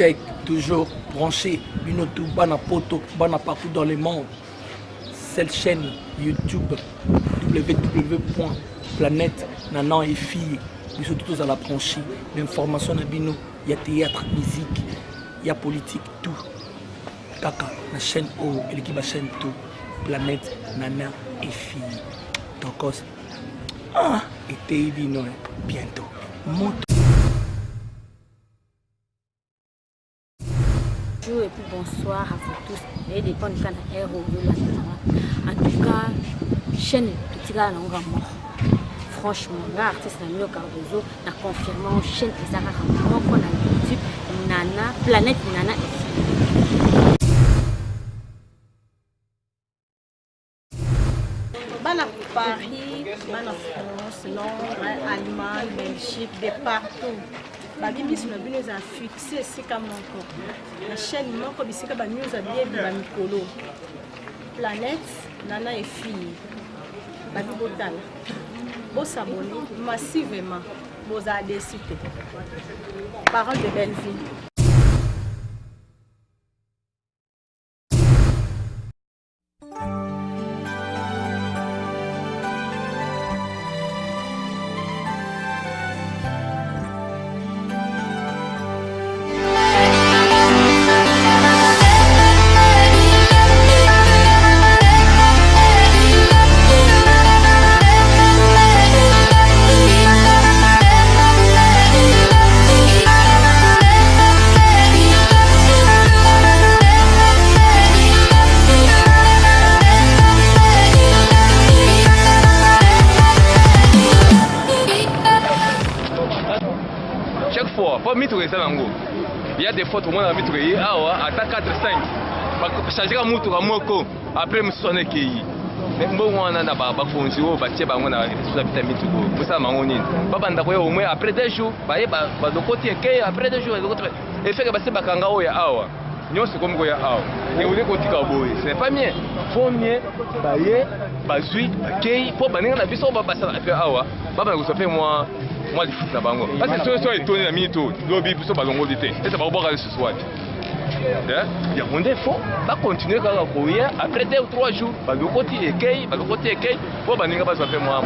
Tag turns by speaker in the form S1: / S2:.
S1: check, toujours branché, Binotou, Bana Poto, Bana partout dans le monde. Cette chaîne YouTube, www.planète Nanan et filles, nous sommes tous à la branchée. L'information de Bino, il y a théâtre, musique, il y a politique, tout. Kaka, la chaîne O, et l'équipe de la chaîne tout. Planète Nanan et filles. Donc, et t'es Bino, bientôt.
S2: Bonjour et puis bonsoir à vous tous. Et des bonnes cannes à en tout cas, chaîne petit gars franchement, l'artiste Namio Cardozo a confirmé chaîne Isara Ramon qu'on a YouTube Nana, Planète Nana et
S3: Bana Paris, Bana France, Londres, Allemagne, Belgique, de partout. Babibis na bino za fixé c'est comme encore. La chaîne moko bisika ba news a bien ba mikolo. Planète Nana et fille. Babi botala. Bo s'abonner massivement. Bo za décité. Parole de belle vie.
S4: Il y a des fois tout le monde a mis trouvé à 4-5 changer à moto à moko après me sonner qui mais bon on a ba fonzi o ba tie ba ngona ça vitamine tout pour ça mangoni papa ndako au moins après 2 jours ba le côté que après 2 jours et fait que ba se bakanga o ya awa nyonso comme go ya awa et on est kotika boy c'est pas bien faut mieux ba ye ba zui kei po baninga na biso ba basa après awa baba ko ça fait moi du foot na bango parce que so étonné na minute lobi biso ba longo lité et ça va boire ce soir il y a mon défaut va continuer kaka koya après 2 ou 3 jours ba le côté ekei po baninga ba ça fait moi